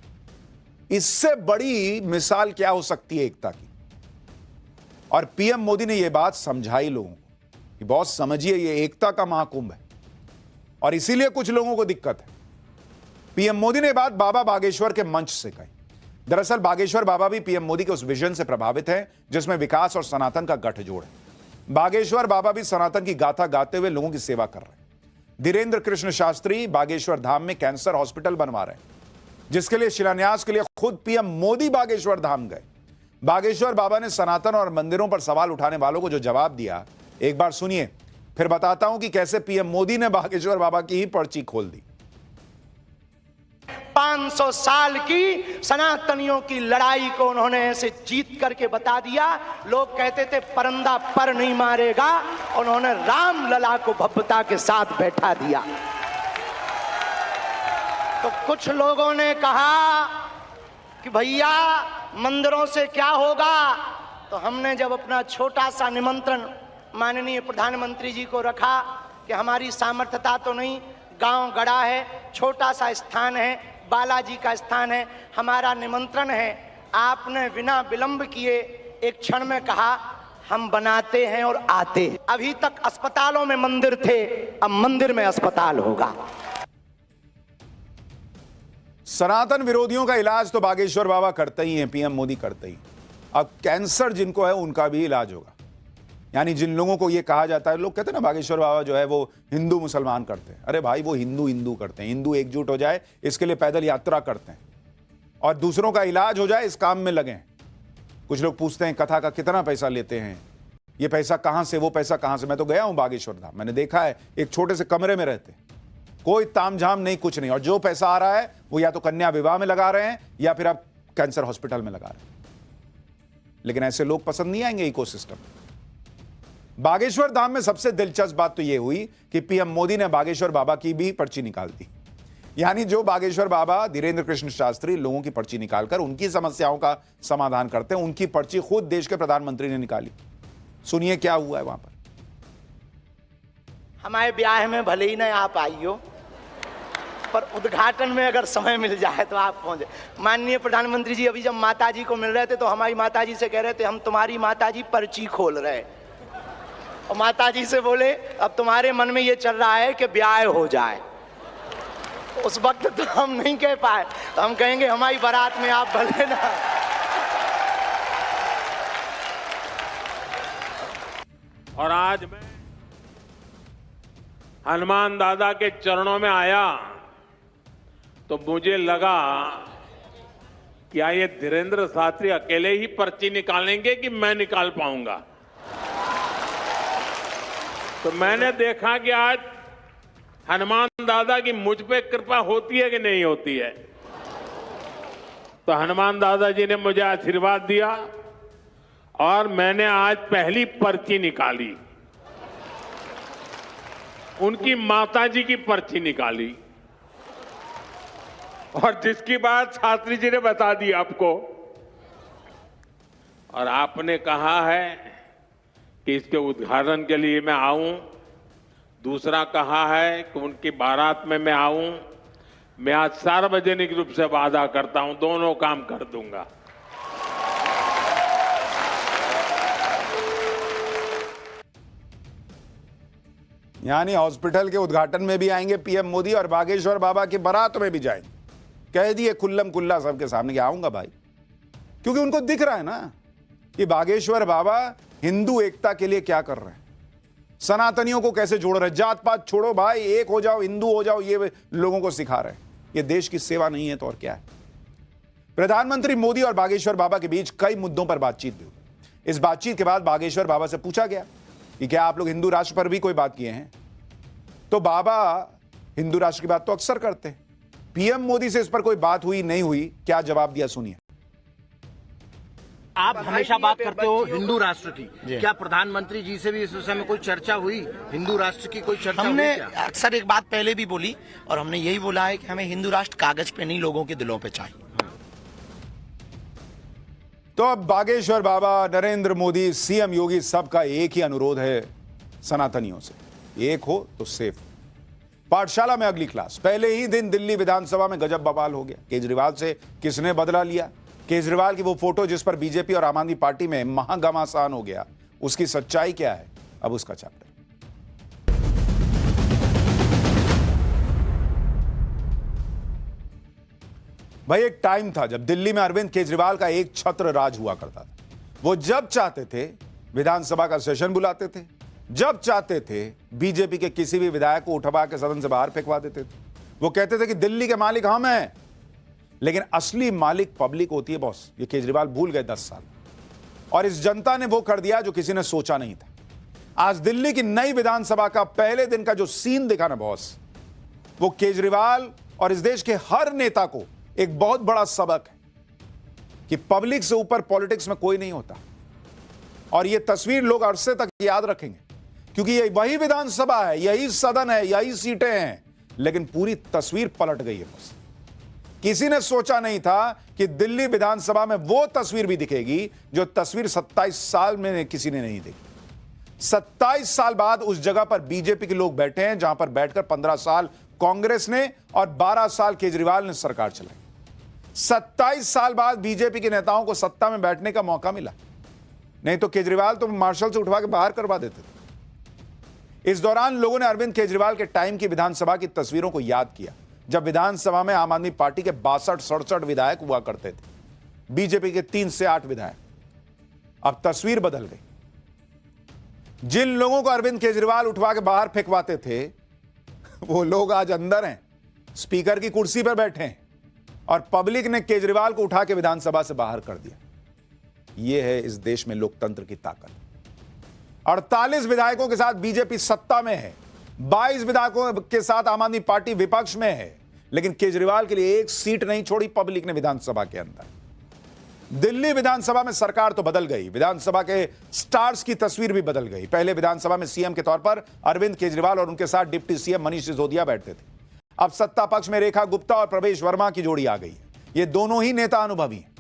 इससे बड़ी मिसाल क्या हो सकती है एकता की। और पीएम मोदी ने यह बात समझाई लोगों को कि बॉस समझिए ये एकता का महाकुंभ है और इसीलिए कुछ लोगों को दिक्कत है। पीएम मोदी ने बात बाबा बागेश्वर के मंच से कही। दरअसल बागेश्वर बाबा भी पीएम मोदी के उस विजन से प्रभावित हैं जिसमें विकास और सनातन का गठजोड़ है। बागेश्वर बाबा भी सनातन की गाथा गाते हुए लोगों की सेवा कर रहे हैं। धीरेन्द्र कृष्ण शास्त्री बागेश्वर धाम में कैंसर हॉस्पिटल बनवा रहे हैं, जिसके लिए शिलान्यास के लिए खुद पीएम मोदी बागेश्वर धाम गए। बागेश्वर बाबा ने सनातन और मंदिरों पर सवाल उठाने वालों को जो जवाब दिया, एक बार सुनिए, फिर बताता हूं कि कैसे पीएम मोदी ने बागेश्वर बाबा की ही पर्ची खोल दी। 500 साल की सनातनियों की लड़ाई को उन्होंने ऐसे जीत करके बता दिया। लोग कहते थे परंदा पर नहीं मारेगा, उन्होंने राम लला को भव्यता के साथ बैठा दिया। तो कुछ लोगों ने कहा कि भैया मंदिरों से क्या होगा, तो हमने जब अपना छोटा सा निमंत्रण माननीय प्रधानमंत्री जी को रखा कि हमारी सामर्थ्यता तो नहीं, गांव गड़ा है, छोटा सा स्थान है, बालाजी का स्थान है। हमारा निमंत्रण है, आपने बिना विलंब किए एक क्षण में कहा हम बनाते हैं और आते हैं। अभी तक अस्पतालों में मंदिर थे, अब मंदिर में अस्पताल होगा। सनातन विरोधियों का इलाज तो बागेश्वर बाबा करते ही हैं, पीएम मोदी करते ही। अब कैंसर जिनको है उनका भी इलाज होगा। यानी जिन लोगों को ये कहा जाता है, लोग कहते हैं ना बागेश्वर बाबा जो है वो हिंदू मुसलमान करते हैं। अरे भाई, वो हिंदू करते हैं। हिंदू एकजुट हो जाए इसके लिए पैदल यात्रा करते हैं और दूसरों का इलाज हो जाए इस काम में लगे। कुछ लोग पूछते हैं कथा का कितना पैसा लेते हैं, ये पैसा कहां से, वो पैसा कहां से। मैं तो गया हूं बागेश्वर धाम, मैंने देखा है एक छोटे से कमरे में रहते, कोई तामझाम नहीं, कुछ नहीं। और जो पैसा आ रहा है वो या तो कन्या विवाह में लगा रहे हैं या फिर आप कैंसर हॉस्पिटल में लगा रहे हैं। लेकिन ऐसे लोग पसंद नहीं आएंगे इकोसिस्टम। बागेश्वर धाम में सबसे दिलचस्प बात तो यह हुई कि पीएम मोदी ने बागेश्वर बाबा की भी पर्ची निकाल दी। यानी जो बागेश्वर बाबा धीरेन्द्र कृष्ण शास्त्री लोगों की पर्ची निकालकर उनकी समस्याओं का समाधान करते हैं, उनकी पर्ची खुद देश के प्रधानमंत्री ने निकाली। सुनिए क्या हुआ है वहां पर। हमारे ब्याह में भले ही ना आप आइयो, पर उद्घाटन में अगर समय मिल जाए तो आप पहुंचे। माननीय प्रधानमंत्री जी अभी जब माताजी को मिल रहे थे तो हमारी माताजी से कह रहे थे हम तुम्हारी माताजी पर्ची खोल रहे, और माताजी से बोले अब तुम्हारे मन में ये चल रहा है कि ब्याह हो जाए। उस वक्त तो हम नहीं कह पाए, तो हम कहेंगे हमारी बारात में आप भले ना। और आज मैं हनुमान दादा के चरणों में आया तो मुझे लगा क्या ये धीरेन्द्र शास्त्री अकेले ही पर्ची निकालेंगे कि मैं निकाल पाऊंगा। तो मैंने देखा कि आज हनुमान दादा की मुझ पे कृपा होती है कि नहीं होती है। तो हनुमान दादा जी ने मुझे आशीर्वाद दिया और मैंने आज पहली पर्ची निकाली, उनकी माताजी की पर्ची निकाली। और जिसकी बात शास्त्री जी ने बता दी आपको, और आपने कहा है कि इसके उद्घाटन के लिए मैं आऊं, दूसरा कहा है कि उनकी बारात में मैं आऊं। मैं आज सार्वजनिक रूप से वादा करता हूं, दोनों काम कर दूंगा। यानी हॉस्पिटल के उद्घाटन में भी आएंगे पीएम मोदी और बागेश्वर बाबा की बारात में भी जाएंगे। कह दिए खुल्लम खुल्ला सबके सामने कि आऊंगा भाई, क्योंकि उनको दिख रहा है ना कि बागेश्वर बाबा हिंदू एकता के लिए क्या कर रहे हैं, सनातनियों को कैसे जोड़ रहे हैं। जात पात छोड़ो भाई, एक हो जाओ, हिंदू हो जाओ, ये लोगों को सिखा रहे हैं। ये देश की सेवा नहीं है तो और क्या है। प्रधानमंत्री मोदी और बागेश्वर बाबा के बीच कई मुद्दों पर बातचीत भी हुई। इस बातचीत के बाद बागेश्वर बाबा से पूछा गया कि क्या आप लोग हिंदू राष्ट्र पर भी कोई बात किए हैं, तो बाबा हिंदू राष्ट्र की बात तो अक्सर करते हैं। पीएम मोदी से इस पर कोई बात हुई नहीं हुई, क्या जवाब दिया सुनिए। आप हमेशा बात करते हो हिंदू राष्ट्र की, क्या प्रधानमंत्री जी से भी इस विषय में कोई चर्चा हुई, हिंदू राष्ट्र की कोई चर्चा हमने हुई क्या? अक्सर एक बात पहले भी बोली और हमने यही बोला है कि हमें हिंदू राष्ट्र कागज पे नहीं, लोगों के दिलों पे चाहिए। तो अब बागेश्वर बाबा, नरेंद्र मोदी, सीएम योगी, सबका एक ही अनुरोध है सनातनियों से, एक हो तो सेफ। पाठशाला में अगली क्लास। पहले ही दिन दिल्ली विधानसभा में गजब बवाल हो गया। केजरीवाल से किसने बदला लिया? केजरीवाल की वो फोटो जिस पर बीजेपी और आम आदमी पार्टी में महाघमासान हो गया, उसकी सच्चाई क्या है, अब उसका चैप्टर। भाई एक टाइम था जब दिल्ली में अरविंद केजरीवाल का एक छत्र राज हुआ करता था। वो जब चाहते थे विधानसभा का सेशन बुलाते थे, जब चाहते थे बीजेपी के किसी भी विधायक को उठवा के सदन से बाहर फेंकवा देते थे। वो कहते थे कि दिल्ली के मालिक हम हैं, लेकिन असली मालिक पब्लिक होती है बॉस। ये केजरीवाल भूल गए 10 साल, और इस जनता ने वो कर दिया जो किसी ने सोचा नहीं था। आज दिल्ली की नई विधानसभा का पहले दिन का जो सीन देखा ना बॉस, वो केजरीवाल और इस देश के हर नेता को एक बहुत बड़ा सबक है कि पब्लिक से ऊपर पॉलिटिक्स में कोई नहीं होता। और ये तस्वीर लोग अरसे तक याद रखेंगे, क्योंकि ये वही विधानसभा है, यही सदन है, यही सीटें हैं, लेकिन पूरी तस्वीर पलट गई है बस। किसी ने सोचा नहीं था कि दिल्ली विधानसभा में वो तस्वीर भी दिखेगी जो तस्वीर 27 साल में किसी ने नहीं देखी। 27 साल बाद उस जगह पर बीजेपी के लोग बैठे हैं जहां पर बैठकर 15 साल कांग्रेस ने और 12 साल केजरीवाल ने सरकार चलाई। 27 साल बाद बीजेपी के नेताओं को सत्ता में बैठने का मौका मिला, नहीं तो केजरीवाल तो मार्शल से उठवा के बाहर करवा देते थे। इस दौरान लोगों ने अरविंद केजरीवाल के टाइम की विधानसभा की तस्वीरों को याद किया, जब विधानसभा में आम आदमी पार्टी के 62-67 विधायक हुआ करते थे, बीजेपी के 3 से 8 विधायक। अब तस्वीर बदल गई। जिन लोगों को अरविंद केजरीवाल उठवा के बाहर फेंकवाते थे, वो लोग आज अंदर हैं, स्पीकर की कुर्सी पर बैठे हैं, और पब्लिक ने केजरीवाल को उठा के विधानसभा से बाहर कर दिया। यह है इस देश में लोकतंत्र की ताकत। 48 विधायकों के साथ बीजेपी सत्ता में है, 22 विधायकों के साथ आम आदमी पार्टी विपक्ष में है, लेकिन केजरीवाल के लिए एक सीट नहीं छोड़ी पब्लिक ने विधानसभा के अंदर। दिल्ली विधानसभा में सरकार तो बदल गई, विधानसभा के स्टार्स की तस्वीर भी बदल गई। पहले विधानसभा में सीएम के तौर पर अरविंद केजरीवाल और उनके साथ डिप्टी सीएम मनीष सिसोदिया बैठते थे। अब सत्ता पक्ष में रेखा गुप्ता और प्रवेश वर्मा की जोड़ी आ गई है। ये दोनों ही नेता अनुभवी हैं।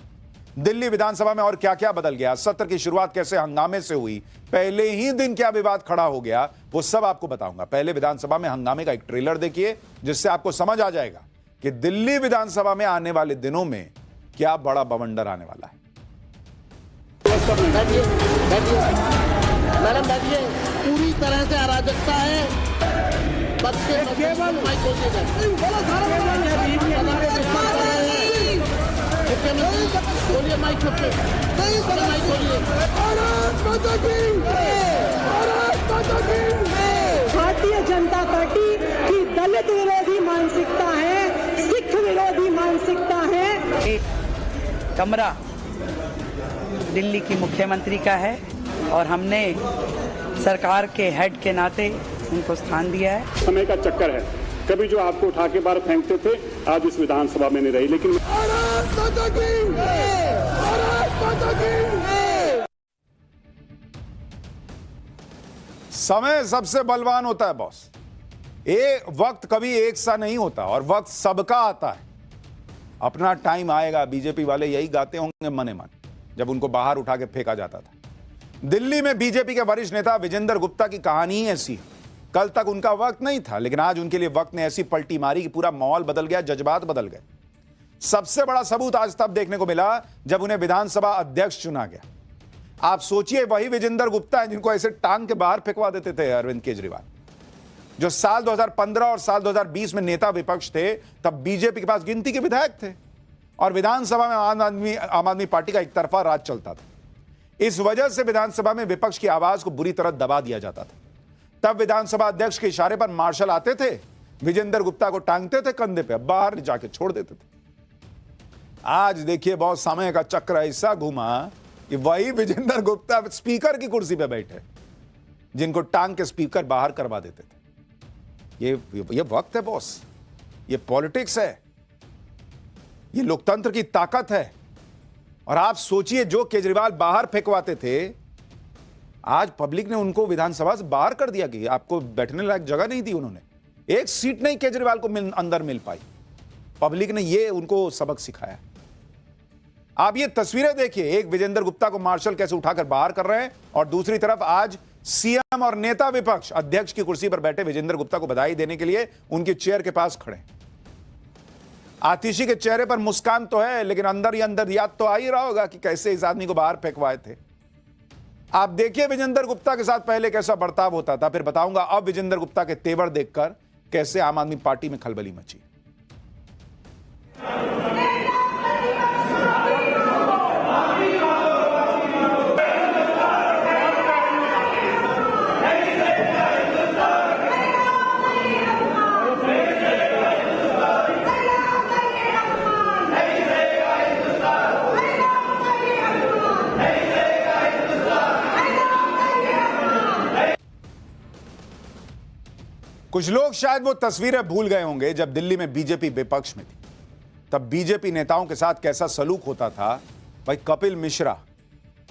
दिल्ली विधानसभा में और क्या क्या बदल गया, सत्र की शुरुआत कैसे हंगामे से हुई, पहले ही दिन क्या विवाद खड़ा हो गया, वो सब आपको बताऊंगा। पहले विधानसभा में हंगामे का एक ट्रेलर देखिए, जिससे आपको समझ आ जाएगा कि दिल्ली विधानसभा में आने वाले दिनों में क्या बड़ा बवंडर आने वाला है। मैडम बैठिए। पूरी तरह से अराजकता है। केवल बोलिए माइक छोटे, माइक बोलिए। भारतीय जनता पार्टी की दलित विरोधी मानसिकता है, सिख विरोधी मानसिकता है। एक कमरा दिल्ली की मुख्यमंत्री का है और हमने सरकार के हेड के नाते उनको स्थान दिया है। समय का चक्कर है, कभी जो आपको उठा के बाहर फेंकते थे आज इस विधानसभा में नहीं रही, लेकिन समय सबसे बलवान होता है बॉस। वक्त कभी एक सा नहीं होता और वक्त सबका आता है। अपना टाइम आएगा, बीजेपी वाले यही गाते होंगे मने मन, जब उनको बाहर उठा के फेंका जाता था। दिल्ली में बीजेपी के वरिष्ठ नेता विजेंद्र गुप्ता की कहानी ही ऐसी है। कल तक उनका वक्त नहीं था, लेकिन आज उनके लिए वक्त ने ऐसी पलटी मारी कि पूरा माहौल बदल गया, जज्बात बदल गए। सबसे बड़ा सबूत आज तब देखने को मिला जब उन्हें विधानसभा अध्यक्ष चुना गया। आप सोचिए, वही विजेंद्र गुप्ता है जिनको ऐसे टांग के बाहर फेंकवा देते थे अरविंद केजरीवाल, जो साल 2015 और साल 2020 में नेता विपक्ष थे। तब बीजेपी के पास गिनती के विधायक थे और विधानसभा में आम आदमी पार्टी का एक तरफा राज चलता था। इस वजह से विधानसभा में विपक्ष की आवाज को बुरी तरह दबा दिया जाता था। तब विधानसभा अध्यक्ष के इशारे पर मार्शल आते थे, विजेंद्र गुप्ता को टांगते थे कंधे पे, बाहर जाके छोड़ देते थे। आज देखिए बहुत समय का चक्र ऐसा घूमा कि वही विजेंद्र गुप्ता स्पीकर की कुर्सी पे बैठे, जिनको टांग के स्पीकर बाहर करवा देते थे। ये वक्त है बॉस, ये पॉलिटिक्स है, ये लोकतंत्र की ताकत है। और आप सोचिए, जो केजरीवाल बाहर फेंकवाते थे, आज पब्लिक ने उनको विधानसभा से बाहर कर दिया कि आपको बैठने लायक जगह नहीं दी। उन्होंने एक सीट नहीं केजरीवाल को अंदर मिल पाई। पब्लिक ने ये उनको सबक सिखाया। आप ये तस्वीरें देखिए, एक विजेंद्र गुप्ता को मार्शल कैसे उठाकर बाहर कर रहे हैं और दूसरी तरफ आज सीएम और नेता विपक्ष अध्यक्ष की कुर्सी पर बैठे विजेंद्र गुप्ता को बधाई देने के लिए उनकी चेयर के पास खड़े। आतिशी के चेहरे पर मुस्कान तो है, लेकिन अंदर ही अंदर याद तो आ ही रहा होगा कि कैसे इस आदमी को बाहर फेंकवाए थे। आप देखिए विजेंद्र गुप्ता के साथ पहले कैसा बर्ताव होता था, फिर बताऊंगा अब विजेंद्र गुप्ता के तेवर देखकर कैसे आम आदमी पार्टी में खलबली मची। कुछ लोग शायद वो तस्वीरें भूल गए होंगे जब दिल्ली में बीजेपी विपक्ष में थी, तब बीजेपी नेताओं के साथ कैसा सलूक होता था। भाई कपिल मिश्रा,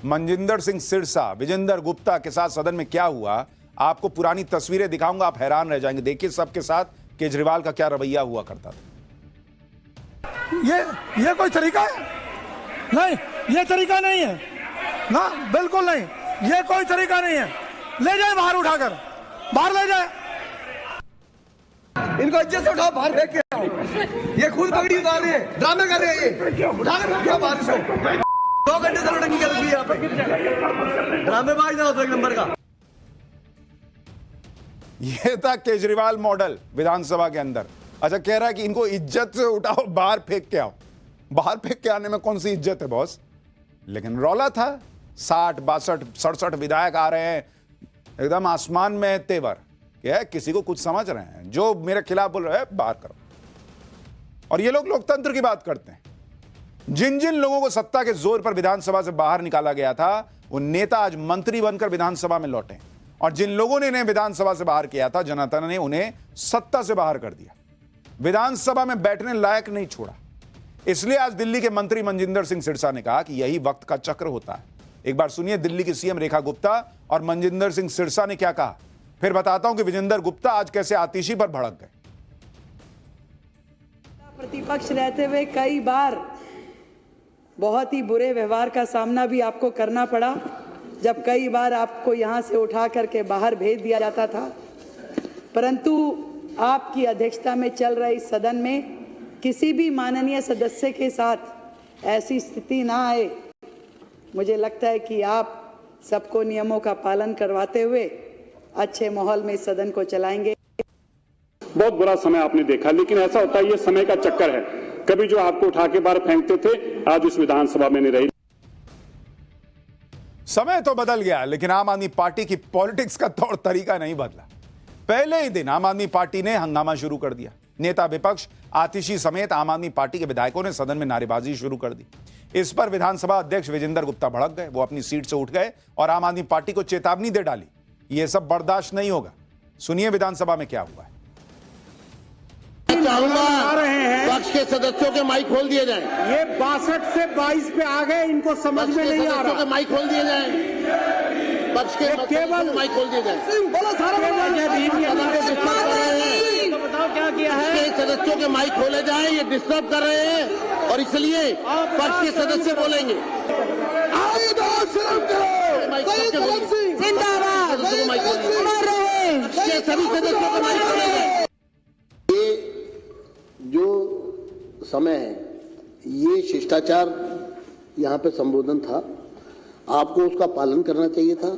मनजिंदर सिंह सिरसा, विजेंद्र गुप्ता के साथ सदन में क्या हुआ, आपको पुरानी तस्वीरें दिखाऊंगा, आप हैरान रह जाएंगे। देखिए सबके साथ केजरीवाल का क्या रवैया हुआ करता था। ये कोई तरीका है? नहीं, ये तरीका नहीं है ना, बिल्कुल नहीं, ये कोई तरीका नहीं है। ले जाए बाहर, उठाकर बाहर ले जाए। इनको इज्जत से उठाओ, बाहर फेंक के आओ। ये खुद पगड़ी उतार रहे हैं, ड्रामे कर रहे हैं, ये उठा कर क्या बारिश हो 2 घंटे से लड़की कर रही है यहाँ पे, ड्रामेबाज ना हो एक नंबर का। यह था केजरीवाल मॉडल विधानसभा के अंदर। अच्छा, कह रहा है कि इनको इज्जत से उठाओ, बाहर फेंक के आओ। बाहर फेंक के आने में कौन सी इज्जत है बॉस? लेकिन रौला था 60, 62, 67 विधायक आ रहे हैं, एकदम आसमान में तेवर, क्या किसी को कुछ समझ रहे हैं, जो मेरे खिलाफ बोल रहे हैं बाहर करो। और ये लोग लोकतंत्र की बात करते हैं। जिन जिन लोगों को सत्ता के जोर पर विधानसभा से बाहर निकाला गया था, वो नेता आज मंत्री बनकर विधानसभा में लौटे, और जिन लोगों ने इन्हें विधानसभा से बाहर किया था, जनता ने उन्हें सत्ता से बाहर कर दिया, विधानसभा में बैठने लायक नहीं छोड़ा। इसलिए आज दिल्ली के मंत्री मनजिंदर सिंह सिरसा ने कहा कि यही वक्त का चक्र होता है। एक बार सुनिए दिल्ली की सीएम रेखा गुप्ता और मनजिंदर सिंह सिरसा ने क्या कहा, फिर बताता हूं कि विजेंद्र गुप्ता आज कैसे आतिशी पर भड़क गए। प्रतिपक्ष रहते हुए कई बार बहुत ही बुरे व्यवहार का सामना भी आपको करना पड़ा, जब कई बार आपको यहां से उठा करके बाहर भेज दिया जाता था, परंतु आपकी अध्यक्षता में चल रहे इस सदन में किसी भी माननीय सदस्य के साथ ऐसी स्थिति ना आए। मुझे लगता है कि आप सबको नियमों का पालन करवाते हुए अच्छे माहौल में इस सदन को चलाएंगे। बहुत बुरा समय आपने देखा, लेकिन ऐसा होता है, ये समय का चक्कर है। कभी जो आपको उठा के बाहर फेंकते थे, आज इस विधानसभा में नहीं रही। समय तो बदल गया, लेकिन आम आदमी पार्टी की पॉलिटिक्स का तौर तरीका नहीं बदला। पहले ही दिन आम आदमी पार्टी ने हंगामा शुरू कर दिया। नेता विपक्ष आतिशी समेत आम आदमी पार्टी के विधायकों ने सदन में नारेबाजी शुरू कर दी। इस पर विधानसभा अध्यक्ष विजेंद्र गुप्ता भड़क गए। वो अपनी सीट से उठ गए और आम आदमी पार्टी को चेतावनी दे डाली, यह सब बर्दाश्त नहीं होगा। सुनिए विधानसभा में क्या हुआ है। चाहूंगा पक्ष के सदस्यों के माइक खोल दिए जाएं। ये 62 से 22 पे आ गए, इनको समझ में नहीं आ रहा। माइक खोल दिए जाएं, पक्ष के केवल माइक खोल दिए जाएं। बताओ क्या किया है, सदस्यों के माइक खोले जाएं, ये डिस्टर्ब कर रहे हैं और इसलिए पक्ष के सदस्य बोलेंगे। सभी सदस्यों को माइक खोले जाएं। जो समय है, ये शिष्टाचार यहाँ पे संबोधन था, आपको उसका पालन करना चाहिए था,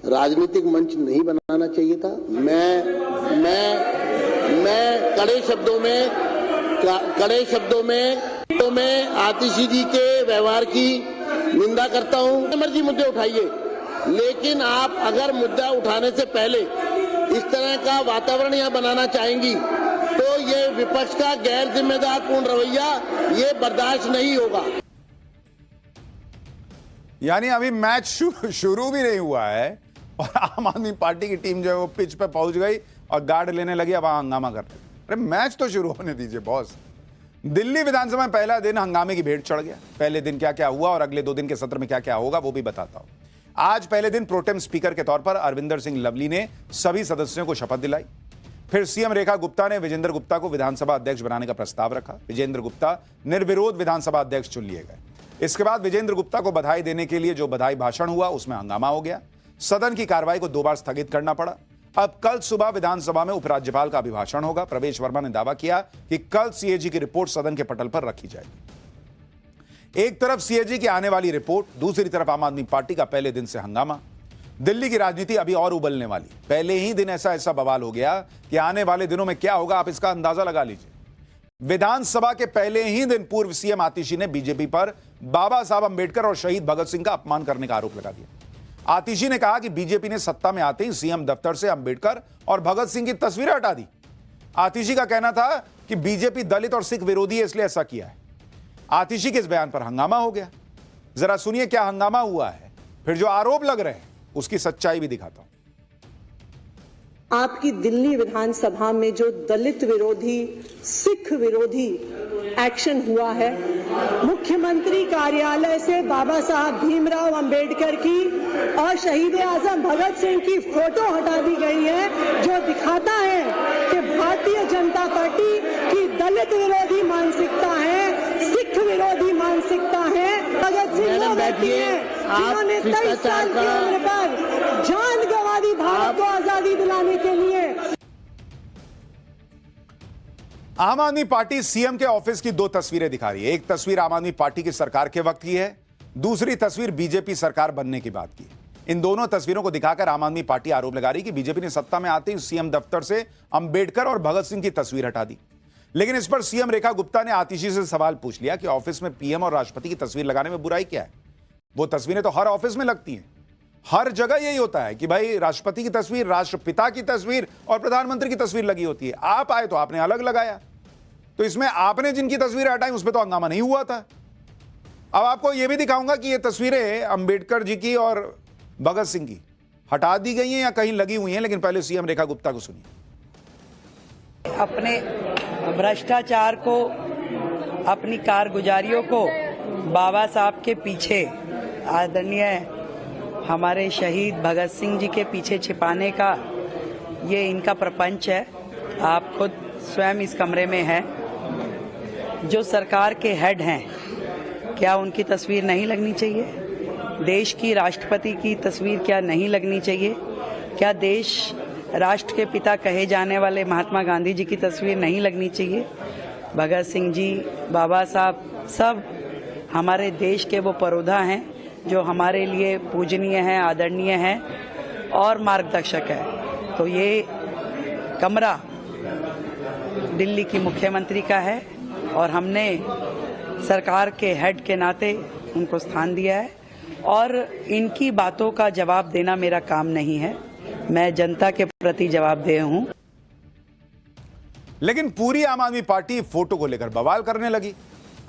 राजनीतिक मंच नहीं बनाना चाहिए था। मैं कड़े शब्दों में आतिशी जी के व्यवहार की निंदा करता हूँ। मर्जी मुद्दे उठाइए, लेकिन आप अगर मुद्दा उठाने से पहले इस तरह का वातावरण यहाँ बनाना चाहेंगी तो ये विपक्ष का गैर जिम्मेदार पूर्ण रवैया ये बर्दाश्त नहीं होगा। यानी अभी मैच शुरू भी नहीं हुआ है और आम आदमी पार्टी की टीम जो है वो पिच पे पहुंच गई और गार्ड लेने लगी, अब हंगामा कर रहे। अरे मैच तो शुरू होने दीजिए बॉस। दिल्ली विधानसभा में पहला दिन हंगामे की भेंट चढ़ गया। पहले दिन क्या क्या हुआ और अगले 2 दिन के सत्र में क्या क्या होगा वो भी बताता हूं। आज पहले दिन प्रोटेम स्पीकर के तौर पर अरविंदर सिंह लवली ने सभी सदस्यों को शपथ दिलाई। फिर सीएम रेखा गुप्ता ने विजेंद्र गुप्ता को विधानसभा अध्यक्ष बनाने का प्रस्ताव रखा। विजेंद्र गुप्ता निर्विरोध विधानसभा अध्यक्ष चुन लिए गए। इसके बाद विजेंद्र गुप्ता को बधाई देने के लिए जो बधाई भाषण हुआ उसमें हंगामा हो गया। सदन की कार्रवाई को 2 बार स्थगित करना पड़ा। अब कल सुबह विधानसभा में उपराज्यपाल का अभिभाषण होगा। प्रवेश वर्मा ने दावा किया कि कल सीएजी की रिपोर्ट सदन के पटल पर रखी जाएगी। एक तरफ सीएजी की आने वाली रिपोर्ट, दूसरी तरफ आम आदमी पार्टी का पहले दिन से हंगामा। दिल्ली की राजनीति अभी और उबलने वाली। पहले ही दिन ऐसा बवाल हो गया कि आने वाले दिनों में क्या होगा आप इसका अंदाजा लगा लीजिए। विधानसभा के पहले ही दिन पूर्व सीएम आतिशी ने बीजेपी पर बाबा साहब अंबेडकर और शहीद भगत सिंह का अपमान करने का आरोप लगा दिया। आतिशी ने कहा कि बीजेपी ने सत्ता में आते ही सीएम दफ्तर से अंबेडकर और भगत सिंह की तस्वीरें हटा दी। आतिशी का कहना था कि बीजेपी दलित और सिख विरोधी है, इसलिए ऐसा किया है। आतिशी के इस बयान पर हंगामा हो गया। जरा सुनिए क्या हंगामा हुआ है, फिर जो आरोप लग रहे हैं उसकी सच्चाई भी दिखाता हूं। आपकी दिल्ली विधानसभा में जो दलित विरोधी, सिख विरोधी एक्शन हुआ है, मुख्यमंत्री कार्यालय से बाबा साहब भीमराव अंबेडकर की और शहीद आजम भगत सिंह की फोटो हटा दी गई है, जो दिखाता है कि भारतीय जनता पार्टी की दलित विरोधी मानसिकता है, सिख विरोधी मानसिकता है। भगत सिंह वो व्यक्ति है जिन्होंने 23 साल की उम्र पर जान गंवा दी भारत को आजादी दिलाने के लिए। आम आदमी पार्टी सीएम के ऑफिस की 2 तस्वीरें दिखा रही है। एक तस्वीर आम आदमी पार्टी की सरकार के वक्त की है, दूसरी तस्वीर बीजेपी सरकार बनने की बात की है। इन दोनों तस्वीरों को दिखाकर आम आदमी पार्टी आरोप लगा रही कि बीजेपी ने सत्ता में आते ही सीएम दफ्तर से अंबेडकर और भगत सिंह की तस्वीर हटा दी। लेकिन इस पर सीएम रेखा गुप्ता ने आतिशी से सवाल पूछ लिया कि ऑफिस में पीएम और राष्ट्रपति की तस्वीर लगाने में बुराई क्या है। वो तस्वीरें तो हर ऑफिस में लगती हैं, हर जगह यही होता है कि भाई राष्ट्रपति की तस्वीर, राष्ट्रपिता की तस्वीर और प्रधानमंत्री की तस्वीर लगी होती है। आप आए तो आपने अलग लगाया, तो इसमें आपने जिनकी तस्वीरें हटाई उस पर तो हंगामा नहीं हुआ था। अब आपको यह भी दिखाऊंगा कि ये तस्वीरें अंबेडकर जी की और भगत सिंह की हटा दी गई हैं या कहीं लगी हुई हैं, लेकिन पहले सीएम रेखा गुप्ता को सुनिए। अपने भ्रष्टाचार को, अपनी कारगुजारियों को बाबा साहब के पीछे, आदरणीय हमारे शहीद भगत सिंह जी के पीछे छिपाने का ये इनका प्रपंच है। आप खुद स्वयं इस कमरे में हैं। जो सरकार के हेड हैं, क्या उनकी तस्वीर नहीं लगनी चाहिए? देश की राष्ट्रपति की तस्वीर क्या नहीं लगनी चाहिए? क्या देश राष्ट्र के पिता कहे जाने वाले महात्मा गांधी जी की तस्वीर नहीं लगनी चाहिए? भगत सिंह जी, बाबा साहब, सब हमारे देश के वो परोधा हैं जो हमारे लिए पूजनीय हैं, आदरणीय हैं और मार्गदर्शक है। तो ये कमरा दिल्ली की मुख्यमंत्री का है और हमने सरकार के हेड के नाते उनको स्थान दिया है और इनकी बातों का जवाब देना मेरा काम नहीं है। मैं जनता के प्रति जवाबदेह हूं। लेकिन पूरी आम आदमी पार्टी फोटो को लेकर बवाल करने लगी।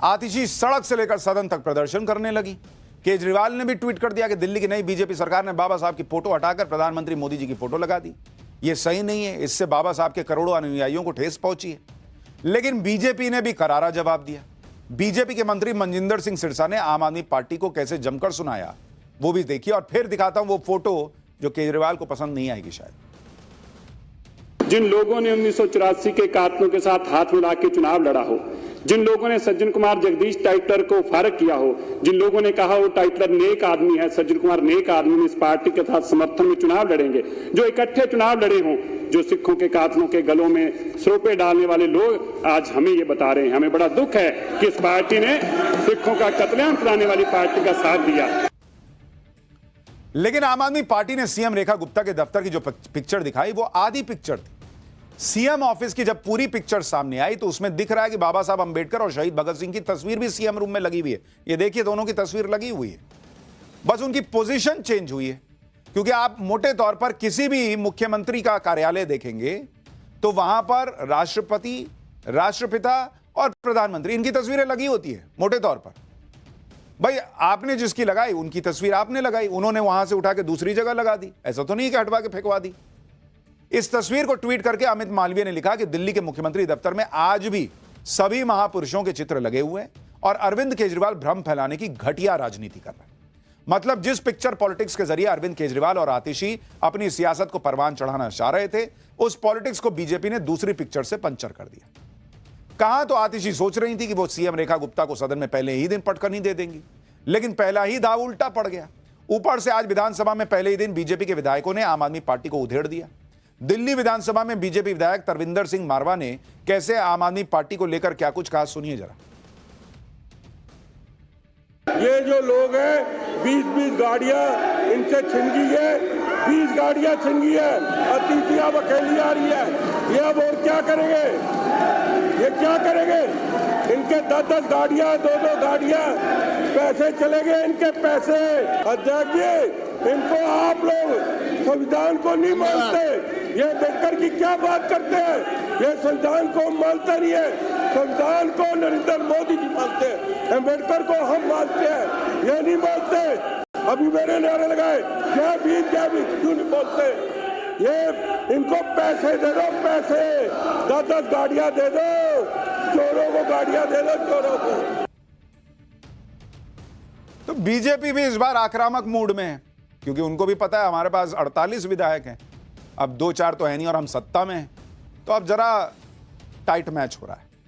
आतिशी सड़क से लेकर सदन तक प्रदर्शन करने लगी। केजरीवाल ने भी ट्वीट कर दिया कि दिल्ली की नई बीजेपी सरकार ने बाबा साहब की फोटो हटाकर प्रधानमंत्री मोदी जी की फोटो लगा दी। यह सही नहीं है, इससे बाबा साहब के करोड़ों अनुयायियों को ठेस पहुंची है। लेकिन बीजेपी ने भी करारा जवाब दिया। बीजेपी के मंत्री मनजिंदर सिंह सिरसा ने आम आदमी पार्टी को कैसे जमकर सुनाया, वो भी देखिए और फिर दिखाता हूं वो फोटो जो केजरीवाल को पसंद नहीं आएगी शायद। जिन लोगों ने 1984 के कातलों के साथ हाथ मिला के चुनाव लड़ा हो, जिन लोगों ने सज्जन कुमार जगदीश टाइटलर को फारग किया हो, जिन लोगों ने कहा वो टाइटलर नेक आदमी है, सज्जन कुमार नेक आदमी ने इस पार्टी के साथ समर्थन में चुनाव लड़ेंगे, जो इकट्ठे चुनाव लड़े हों, जो सिखों के कातलों के गलों में सरोपे डालने वाले लोग आज हमें ये बता रहे हैं। हमें बड़ा दुख है कि इस पार्टी ने सिखों का कत्लेआम कराने वाली पार्टी का साथ दिया। लेकिन आम आदमी पार्टी ने सीएम रेखा गुप्ता के दफ्तर की जो पिक्चर दिखाई वो आधी पिक्चर थी। सीएम ऑफिस की जब पूरी पिक्चर सामने आई तो उसमें दिख रहा है कि बाबा साहब अंबेडकर और शहीद भगत सिंह की तस्वीर भी सीएम रूम में लगी हुई है। ये देखिए, दोनों की तस्वीर लगी हुई है, बस उनकी पोजीशन चेंज हुई है। क्योंकि आप मोटे तौर पर किसी भी मुख्यमंत्री का कार्यालय देखेंगे तो वहां पर राष्ट्रपति, राष्ट्रपिता और प्रधानमंत्री, इनकी तस्वीरें लगी होती है मोटे तौर पर। भाई आपने जिसकी लगाई उनकी तस्वीर आपने लगाई, उन्होंने वहां से उठा के दूसरी जगह लगा दी। ऐसा तो नहीं कि हटवा के फेंकवा दी। इस तस्वीर को ट्वीट करके अमित मालवीय ने लिखा कि दिल्ली के मुख्यमंत्री दफ्तर में आज भी सभी महापुरुषों के चित्र लगे हुए हैं और अरविंद केजरीवाल भ्रम फैलाने की घटिया राजनीति कर रहे हैं। मतलब जिस पिक्चर पॉलिटिक्स के जरिए अरविंद केजरीवाल और आतिशी अपनी सियासत को परवान चढ़ाना चाह रहे थे, उस पॉलिटिक्स को बीजेपी ने दूसरी पिक्चर से पंचर कर दिया। कहां तो आतिशी सोच रही थी कि वो सीएम रेखा गुप्ता को सदन में पहले ही दिन पटकनी दे देंगी, लेकिन पहला ही दाव उल्टा पड़ गया। ऊपर से आज विधानसभा में पहले ही दिन बीजेपी के विधायकों ने आम आदमी पार्टी को उधेड़ दिया। दिल्ली विधानसभा में बीजेपी विधायक तरविंदर सिंह मारवा ने कैसे आम आदमी पार्टी को लेकर क्या कुछ कहा, सुनिए जरा। ये जो लोग हैं 20-20 गाड़ियां इनसे छिन गई है, 20 गाड़ियां छिन गई है, अतिथि अब अकेली आ रही है। ये अब और क्या करेंगे? ये क्या करेंगे? इनके 10-10 गाड़ियां, 2-2 गाड़ियां, पैसे चले गए इनके पैसे। अध्यक्ष जी, इनको आप लोग संविधान को नहीं मानते। ये अम्बेडकर की क्या बात करते हैं? ये संविधान को मानते नहीं है। संविधान को नरेंद्र मोदी जी मानते हैं, अम्बेडकर को हम मानते हैं, ये नहीं मानते। अभी मैंने नारे लगाए जय भीम जय भीम, क्यों नहीं बोलते? ये इनको पैसे दे दो, पैसे 10-10 गाड़ियां दे दो, चोरों को गाड़ियां दे दो, चोरों को। तो बीजेपी भी इस बार आक्रामक मूड में है, क्योंकि उनको भी पता है हमारे पास 48 विधायक हैं, अब 2-4 तो है नहीं और हम सत्ता में हैं, तो अब जरा टाइट मैच हो रहा है।